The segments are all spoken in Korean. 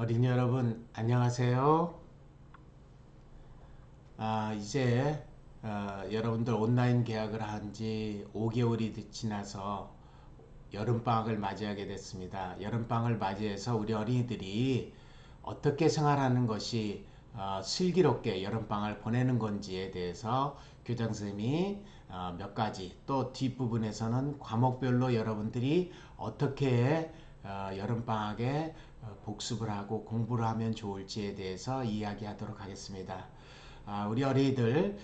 어린이 여러분 안녕하세요. 이제 여러분들 온라인 개학을 한 지 5개월이 지나서 여름방학을 맞이하게 됐습니다. 여름방학을 맞이해서 우리 어린이들이 어떻게 생활하는 것이 슬기롭게 여름방학을 보내는 건지에 대해서 교장 선생님이 몇 가지, 또 뒷부분에서는 과목별로 여러분들이 어떻게 여름방학에 복습을 하고 공부를 하면 좋을지에 대해서 이야기하도록 하겠습니다. 우리 어린이들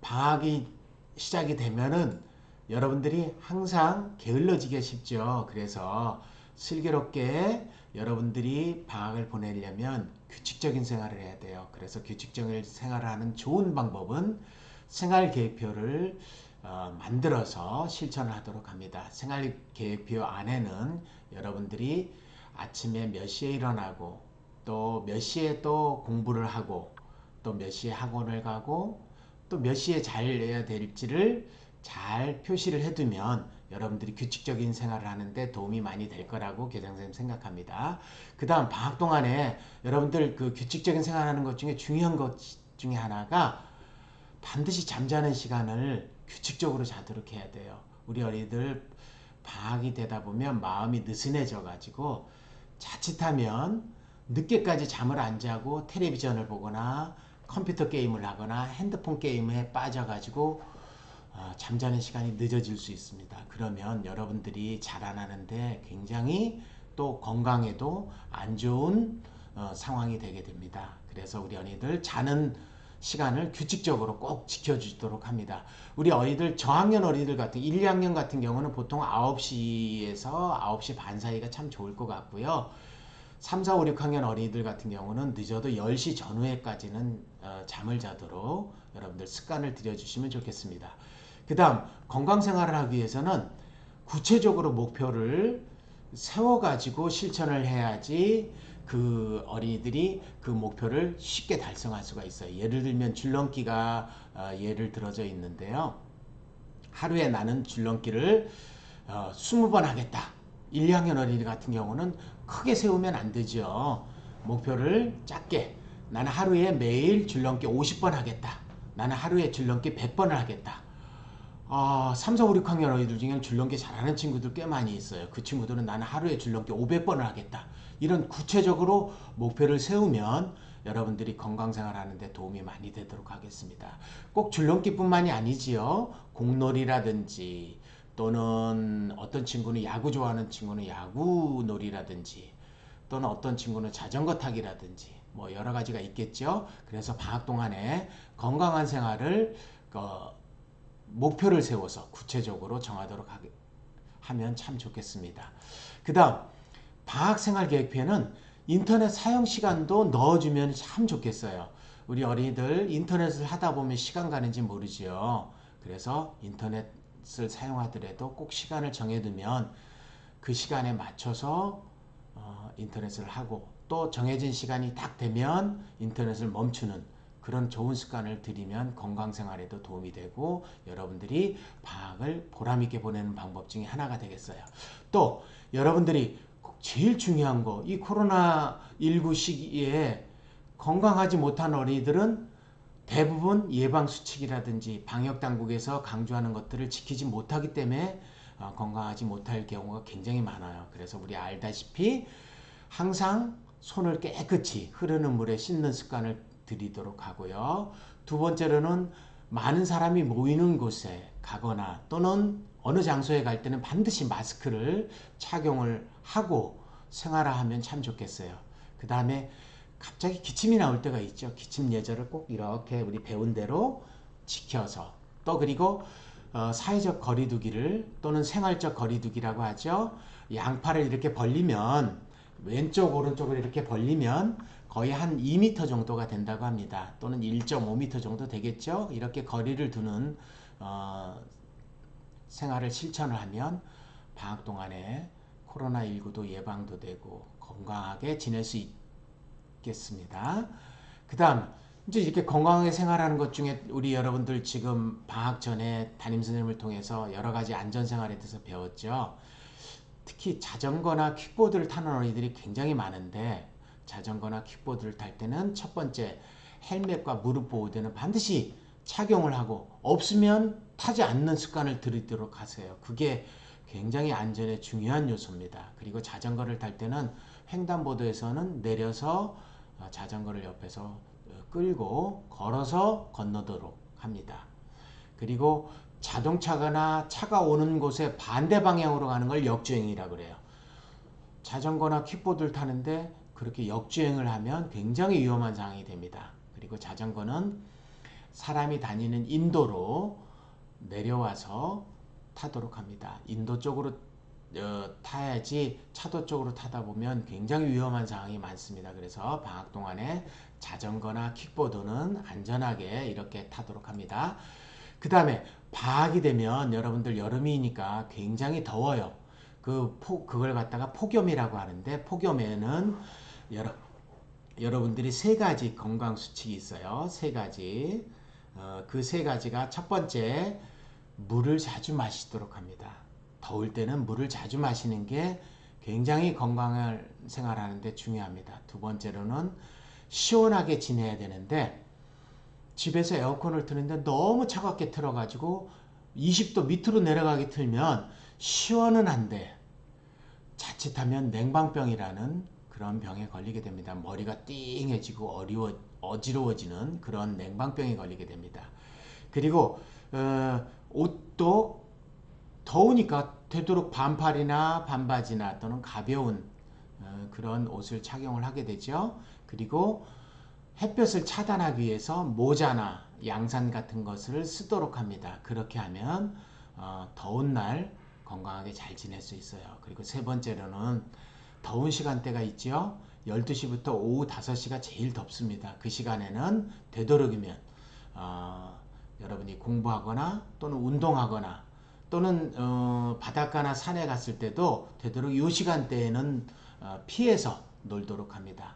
방학이 시작이 되면은 여러분들이 항상 게을러지기 쉽죠. 그래서 슬기롭게 여러분들이 방학을 보내려면 규칙적인 생활을 해야 돼요. 그래서 규칙적인 생활을 하는 좋은 방법은 생활계획표를 만들어서 실천을 하도록 합니다. 생활계획표 안에는 여러분들이 아침에 몇 시에 일어나고 또 몇 시에 또 공부를 하고 또 몇 시에 학원을 가고 또 몇 시에 자야 될지를 잘 표시를 해두면 여러분들이 규칙적인 생활을 하는데 도움이 많이 될 거라고 교장선생님 생각합니다. 그 다음 방학 동안에 여러분들 그 규칙적인 생활하는 것 중에 중요한 것 중에 하나가 반드시 잠자는 시간을 규칙적으로 자도록 해야 돼요. 우리 어린이들 방학이 되다 보면 마음이 느슨해져 가지고 자칫하면 늦게까지 잠을 안 자고 텔레비전을 보거나 컴퓨터 게임을 하거나 핸드폰 게임에 빠져가지고 잠자는 시간이 늦어질 수 있습니다. 그러면 여러분들이 자라나는데 굉장히 또 건강에도 안 좋은 상황이 되게 됩니다. 그래서 우리 어린이들 자는 시간을 규칙적으로 꼭 지켜주도록 합니다. 우리 어린이들 저학년 어린이들 같은 1, 2학년 같은 경우는 보통 9시에서 9시 반 사이가 참 좋을 것 같고요. 3, 4, 5, 6학년 어린이들 같은 경우는 늦어도 10시 전후에까지는 잠을 자도록 여러분들 습관을 들여주시면 좋겠습니다. 그 다음 건강생활을 하기 위해서는 구체적으로 목표를 세워가지고 실천을 해야지 그 어린이들이 그 목표를 쉽게 달성할 수가 있어요. 예를 들면 줄넘기가 예를 들어져 있는데요. 하루에 나는 줄넘기를 20번 하겠다. 1, 2학년 어린이 같은 경우는 크게 세우면 안 되죠. 목표를 작게. 나는 하루에 매일 줄넘기 50번 하겠다. 나는 하루에 줄넘기 100번을 하겠다. 3, 4, 5, 6학년 어린이들 중에는 줄넘기 잘하는 친구들 꽤 많이 있어요. 그 친구들은 나는 하루에 줄넘기 500번을 하겠다. 이런 구체적으로 목표를 세우면 여러분들이 건강생활 하는데 도움이 많이 되도록 하겠습니다. 꼭 줄넘기뿐만이 아니지요. 공놀이라든지 또는 어떤 친구는 야구 좋아하는 친구는 야구놀이라든지 또는 어떤 친구는 자전거 타기라든지 뭐 여러 가지가 있겠죠. 그래서 방학 동안에 건강한 생활을 목표를 세워서 구체적으로 정하도록 하면 참 좋겠습니다. 그 다음 방학생활계획표에는 인터넷 사용 시간도 넣어주면 참 좋겠어요. 우리 어린이들 인터넷을 하다 보면 시간 가는지 모르죠. 그래서 인터넷을 사용하더라도 꼭 시간을 정해두면 그 시간에 맞춰서 인터넷을 하고 또 정해진 시간이 딱 되면 인터넷을 멈추는 그런 좋은 습관을 들이면 건강생활에도 도움이 되고 여러분들이 방학을 보람있게 보내는 방법 중에 하나가 되겠어요. 또 여러분들이 제일 중요한 거, 이 코로나19 시기에 건강하지 못한 어린이들은 대부분 예방수칙이라든지 방역당국에서 강조하는 것들을 지키지 못하기 때문에 건강하지 못할 경우가 굉장히 많아요. 그래서 우리 알다시피 항상 손을 깨끗이 흐르는 물에 씻는 습관을 들이도록 하고요. 두 번째로는 많은 사람이 모이는 곳에 가거나 또는 어느 장소에 갈 때는 반드시 마스크를 착용을 하고 생활하면 참 좋겠어요. 그 다음에 갑자기 기침이 나올 때가 있죠. 기침 예절을 꼭 이렇게 우리 배운 대로 지켜서 또 그리고 사회적 거리두기를 또는 생활적 거리두기라고 하죠. 양팔을 이렇게 벌리면 왼쪽 오른쪽을 이렇게 벌리면 거의 한 2m 정도가 된다고 합니다. 또는 1.5m 정도 되겠죠. 이렇게 거리를 두는 생활을 실천을 하면 방학 동안에 코로나19도 예방도 되고 건강하게 지낼 수 있겠습니다. 그 다음 이제 이렇게 건강하게 생활하는 것 중에 우리 여러분들 지금 방학 전에 담임 선생님을 통해서 여러 가지 안전생활에 대해서 배웠죠. 특히 자전거나 킥보드를 타는 어린이들이 굉장히 많은데 자전거나 킥보드를 탈 때는 첫 번째 헬멧과 무릎 보호대는 반드시 착용을 하고 없으면 타지 않는 습관을 들이도록 하세요. 그게 굉장히 안전에 중요한 요소입니다. 그리고 자전거를 탈 때는 횡단보도에서는 내려서 자전거를 옆에서 끌고 걸어서 건너도록 합니다. 그리고 자동차나 차가 오는 곳에 반대 방향으로 가는 걸 역주행이라고 그래요. 자전거나 킥보드를 타는데 그렇게 역주행을 하면 굉장히 위험한 상황이 됩니다. 그리고 자전거는 사람이 다니는 인도로 내려와서 타도록 합니다. 인도 쪽으로 타야지 차도 쪽으로 타다 보면 굉장히 위험한 상황이 많습니다. 그래서 방학 동안에 자전거나 킥보드는 안전하게 이렇게 타도록 합니다. 그 다음에 방학이 되면 여러분들 여름이니까 굉장히 더워요. 그걸 갖다가 폭염이라고 하는데 폭염에는 여러분들이 세 가지 건강 수칙이 있어요. 세 가지. 그 세 가지가 첫 번째, 물을 자주 마시도록 합니다. 더울 때는 물을 자주 마시는 게 굉장히 건강을 생활하는데 중요합니다. 두 번째로는 시원하게 지내야 되는데 집에서 에어컨을 트는데 너무 차갑게 틀어가지고 20도 밑으로 내려가게 틀면 시원은 안 돼. 자칫하면 냉방병이라는 그런 병에 걸리게 됩니다. 머리가 띵해지고 어지러워지는 그런 냉방병에 걸리게 됩니다. 그리고 옷도 더우니까 되도록 반팔이나 반바지나 또는 가벼운 그런 옷을 착용을 하게 되죠. 그리고 햇볕을 차단하기 위해서 모자나 양산 같은 것을 쓰도록 합니다. 그렇게 하면 더운 날 건강하게 잘 지낼 수 있어요. 그리고 세 번째로는 더운 시간대가 있죠. 12시부터 오후 5시가 제일 덥습니다. 그 시간에는 되도록이면 여러분이 공부하거나 또는 운동하거나 또는 바닷가나 산에 갔을 때도 되도록 이 시간대에는 피해서 놀도록 합니다.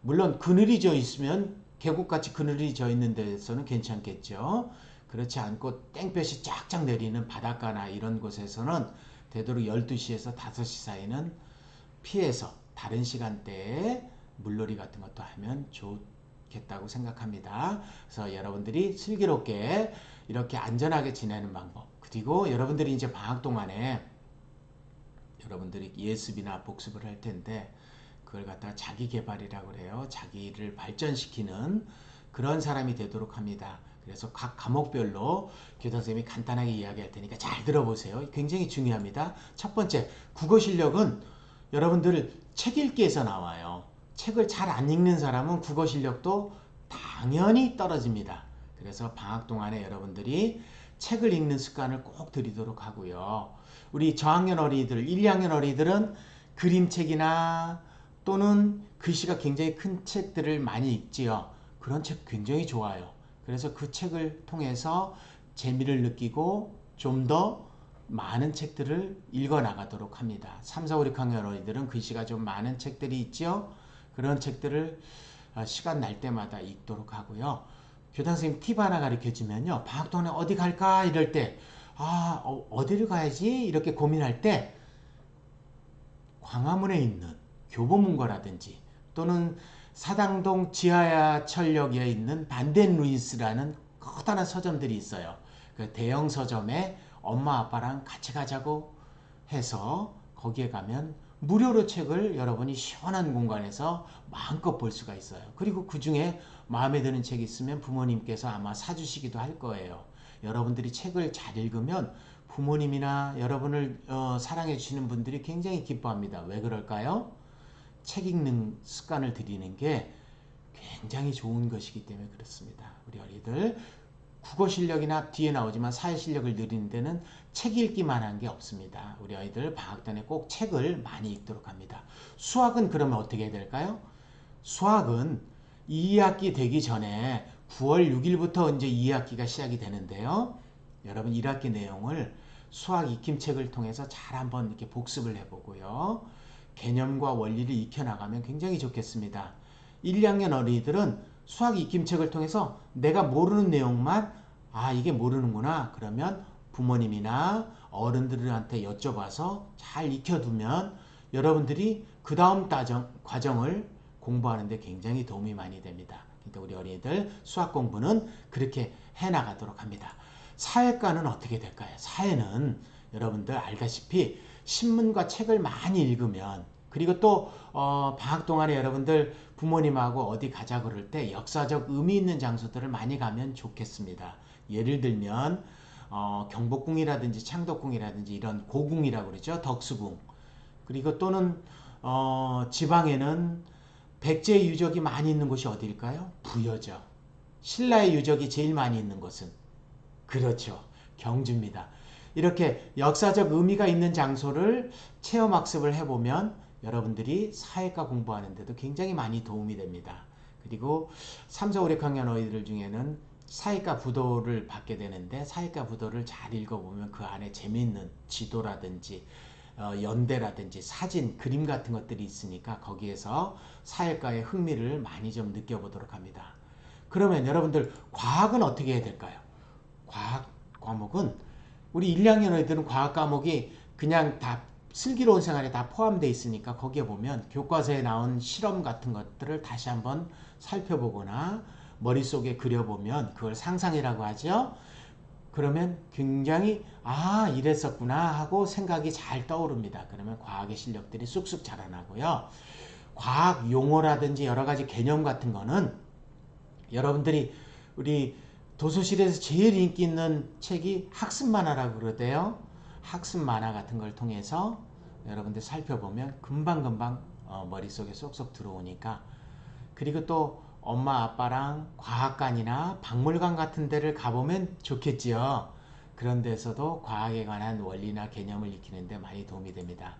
물론 그늘이 져 있으면 계곡같이 그늘이 져 있는 데서는 괜찮겠죠. 그렇지 않고 땡볕이 쫙쫙 내리는 바닷가나 이런 곳에서는 되도록 12시에서 5시 사이는 피해서 다른 시간대에 물놀이 같은 것도 하면 좋겠다고 생각합니다. 그래서 여러분들이 슬기롭게 이렇게 안전하게 지내는 방법, 그리고 여러분들이 이제 방학 동안에 여러분들이 예습이나 복습을 할 텐데 그걸 갖다가 자기 개발이라고 그래요. 자기를 발전시키는 그런 사람이 되도록 합니다. 그래서 각 과목별로 교장 선생님이 간단하게 이야기할 테니까 잘 들어보세요. 굉장히 중요합니다. 첫 번째, 국어 실력은 여러분들 책 읽기에서 나와요. 책을 잘 안 읽는 사람은 국어 실력도 당연히 떨어집니다. 그래서 방학 동안에 여러분들이 책을 읽는 습관을 꼭 들이도록 하고요. 우리 저학년 어린이들, 1, 2학년 어린이들은 그림책이나 또는 글씨가 굉장히 큰 책들을 많이 읽지요. 그런 책 굉장히 좋아요. 그래서 그 책을 통해서 재미를 느끼고 좀 더 많은 책들을 읽어 나가도록 합니다. 3, 4, 5, 6학년 어린이들은 글씨가 좀 많은 책들이 있죠. 그런 책들을 시간 날 때마다 읽도록 하고요. 교장 선생님 팁 하나 가르쳐 주면요. 방학 동안에 어디 갈까 이럴 때 어디를 가야지 이렇게 고민할 때 광화문에 있는 교보문고라든지 또는 사당동 지하철역에 있는 반덴 루이스라는 커다란 서점들이 있어요. 그 대형 서점에 엄마 아빠랑 같이 가자고 해서 거기에 가면 무료로 책을 여러분이 시원한 공간에서 마음껏 볼 수가 있어요. 그리고 그 중에 마음에 드는 책이 있으면 부모님께서 아마 사주시기도 할 거예요. 여러분들이 책을 잘 읽으면 부모님이나 여러분을 사랑해 주시는 분들이 굉장히 기뻐합니다. 왜 그럴까요? 책 읽는 습관을 들이는 게 굉장히 좋은 것이기 때문에 그렇습니다. 우리 어린이들 국어 실력이나 뒤에 나오지만 사회 실력을 늘리는 데는 책 읽기만 한 게 없습니다. 우리 아이들 방학 때는 꼭 책을 많이 읽도록 합니다. 수학은 그러면 어떻게 해야 될까요? 수학은 2학기 되기 전에 9월 6일부터 이제 2학기가 시작이 되는데요. 여러분 1학기 내용을 수학 익힘책을 통해서 잘 한번 이렇게 복습을 해보고요. 개념과 원리를 익혀나가면 굉장히 좋겠습니다. 1, 2학년 어린이들은 수학 익힘책을 통해서 내가 모르는 내용만 이게 모르는구나 그러면 부모님이나 어른들한테 여쭤봐서 잘 익혀두면 여러분들이 그 다음 과정을 공부하는데 굉장히 도움이 많이 됩니다. 그러니까 우리 어린이들 수학 공부는 그렇게 해나가도록 합니다. 사회과는 어떻게 될까요? 사회는 여러분들 알다시피 신문과 책을 많이 읽으면, 그리고 또 방학 동안에 여러분들 부모님하고 어디 가자 그럴 때 역사적 의미 있는 장소들을 많이 가면 좋겠습니다. 예를 들면 경복궁이라든지 창덕궁이라든지 이런 고궁이라고 그러죠. 덕수궁. 그리고 또는 지방에는 백제의 유적이 많이 있는 곳이 어디일까요? 부여죠. 신라의 유적이 제일 많이 있는 곳은, 그렇죠, 경주입니다. 이렇게 역사적 의미가 있는 장소를 체험학습을 해보면 여러분들이 사회과 공부하는데도 굉장히 많이 도움이 됩니다. 그리고 3, 4, 5, 6학년 어린이들 중에는 사회과 부도를 받게 되는데, 사회과 부도를 잘 읽어보면 그 안에 재미있는 지도라든지 연대라든지 사진, 그림 같은 것들이 있으니까 거기에서 사회과의 흥미를 많이 좀 느껴보도록 합니다. 그러면 여러분들 과학은 어떻게 해야 될까요? 과학 과목은 우리 1, 2학년 애들은 과학 과목이 그냥 다 슬기로운 생활에 다 포함되어 있으니까 거기에 보면 교과서에 나온 실험 같은 것들을 다시 한번 살펴보거나 머릿속에 그려보면 그걸 상상이라고 하죠. 그러면 굉장히 이랬었구나 하고 생각이 잘 떠오릅니다. 그러면 과학의 실력들이 쑥쑥 자라나고요. 과학 용어라든지 여러 가지 개념 같은 거는 여러분들이 우리 도서실에서 제일 인기 있는 책이 학습 만화라고 그러대요. 학습 만화 같은 걸 통해서 여러분들 살펴보면 금방금방 머릿속에 쏙쏙 들어오니까. 그리고 또 엄마 아빠랑 과학관이나 박물관 같은 데를 가보면 좋겠지요. 그런 데서도 과학에 관한 원리나 개념을 익히는데 많이 도움이 됩니다.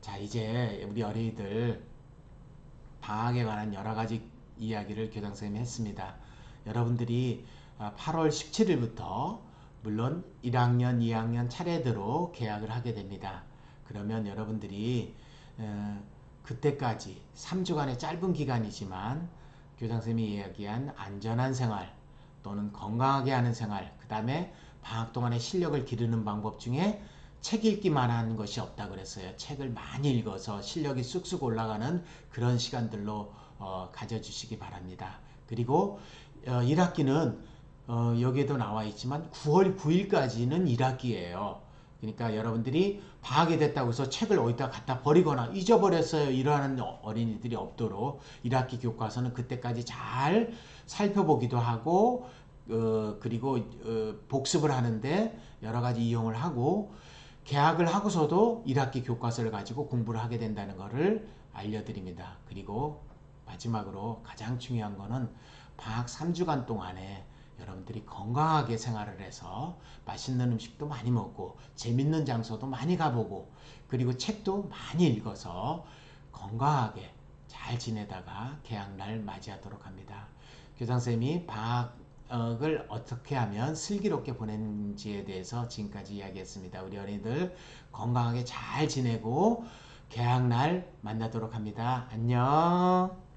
자, 이제 우리 어린이들 방학에 관한 여러 가지 이야기를 교장선생님이 했습니다. 여러분들이 8월 17일부터 물론 1학년, 2학년 차례대로 개학을 하게 됩니다. 그러면 여러분들이 그때까지 3주간의 짧은 기간이지만 교장선생님이 이야기한 안전한 생활 또는 건강하게 하는 생활, 그 다음에 방학 동안에 실력을 기르는 방법 중에 책 읽기만 하는 것이 없다 그랬어요. 책을 많이 읽어서 실력이 쑥쑥 올라가는 그런 시간들로 가져주시기 바랍니다. 그리고 1학기는 여기에도 나와 있지만 9월 9일까지는 1학기예요. 그러니까 여러분들이 방학이 됐다고 해서 책을 어디다 갖다 버리거나 잊어버렸어요 이러는 어린이들이 없도록 1학기 교과서는 그때까지 잘 살펴보기도 하고 그리고 복습을 하는데 여러 가지 이용을 하고, 개학을 하고서도 1학기 교과서를 가지고 공부를 하게 된다는 것을 알려드립니다. 그리고 마지막으로 가장 중요한 거는 방학 3주간 동안에 여러분들이 건강하게 생활을 해서 맛있는 음식도 많이 먹고 재밌는 장소도 많이 가보고 그리고 책도 많이 읽어서 건강하게 잘 지내다가 개학날 맞이하도록 합니다. 교장선생님이 방학을 어떻게 하면 슬기롭게 보내는지에 대해서 지금까지 이야기했습니다. 우리 어린이들 건강하게 잘 지내고 개학날 만나도록 합니다. 안녕.